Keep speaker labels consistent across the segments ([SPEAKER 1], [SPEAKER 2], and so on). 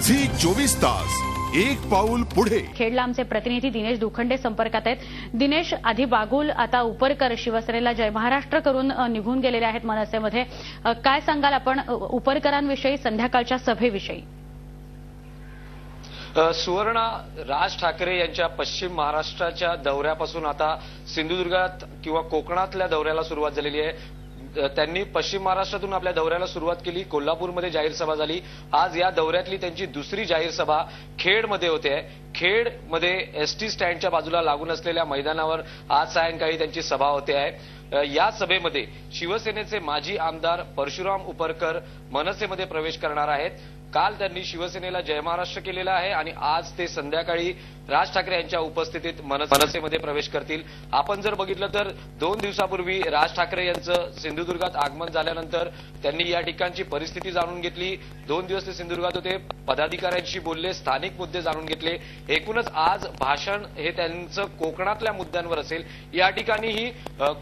[SPEAKER 1] Zee 24 तास एक पाऊल पुढे।
[SPEAKER 2] खेडला आमचे प्रतिनिधी दिनेश दुखंडे संपर्कात आहेत। दिनेश, आधी बागुल आता उपरकर शिवसेनेला जय महाराष्ट्र करून निघून गेलेले आहेत मनसेमध्ये। काय सांगाल आपण उपरकरांविषयी, संध्याकाळच्या सभेविषयी?
[SPEAKER 3] सुवर्णा, राज ठाकरे यांच्या पश्चिम महाराष्ट्राच्या दौऱ्यापासून आता सिंधुदुर्गात किंवा कोकणातल्या दौऱ्याला सुरुवात झालेली आहे। त्यांनी पश्चिम महाराष्ट्रातून आपल्या दौऱ्याला सुरुवात केली। कोल्हापूरमध्ये जाहीर सभा झाली। आज या दौऱ्यातली त्यांची दुसरी जाहीर सभा खेडमध्ये होते। खेडमध्ये एसटी स्टँडच्या बाजूला लागून असलेल्या मैदानावर आज सायंकाळी त्यांची सभा होते आहे। या सभेमध्ये शिवसेनेचे माजी आमदार परशुराम उपरकर मनसेमध्ये प्रवेश करणार आहेत। काल त्यांनी शिवसेनेला जय महाराष्ट्र केलेला आहे आणि आज ते संध्याकाळी राज ठाकरे यांच्या उपस्थितीत मनसेमध्ये प्रवेश करतील। आपण जर बघितलं तर 2 दिवसापूर्वी राज ठाकरे यांचं सिंधुदुर्गात आगमन झाल्यानंतर त्यांनी या ठिकाणची परिस्थिती जाणून घेतली। 2 दिवस ते सिंधुदुर्गात होते, पदाधिकाऱ्यांशी बोलले, स्थानिक मुद्दे जाणून घेतले। एकूणच आज भाषण हे त्यांचं कोकणातल्या मुद्द्यांवर असेल। या ठिकाणीही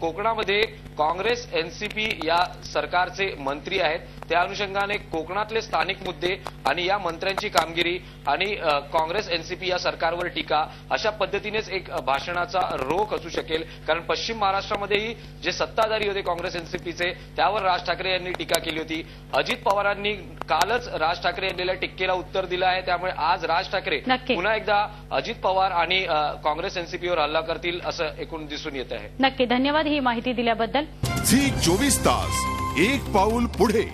[SPEAKER 3] कोकणामध्ये काँग्रेस एनसीपी या सरकारचे मंत्री आहेत, त्या अनुषंगाने कोकणातले स्थानिक मुद्दे आणि या मंत्र्यांची कामगिरी आणि काँग्रेस एनसीपी या सरकारवर टीका, अशा पद्धतीनेच एक भाषणाचा रोख असू शकेल। कारण पश्चिम महाराष्ट्रामध्येही जे सत्ताधारी होते काँग्रेस एनसीपीचे, त्यावर राज ठाकरे यांनी टीका केली होती। अजित पवारांनी कालच राज ठाकरे यांनी टीकेला उत्तर दिलं आहे। त्यामुळे आज राज ठाकरे पुन्हा एकदा अजित पवार आणि काँग्रेस एनसीपीवर हल्ला करतील असं एकूण दिसून येत आहे।
[SPEAKER 2] नक्की, धन्यवाद ही माहिती दिल्याबद्दल।
[SPEAKER 1] झी 24 तास एक पाऊल पुढे।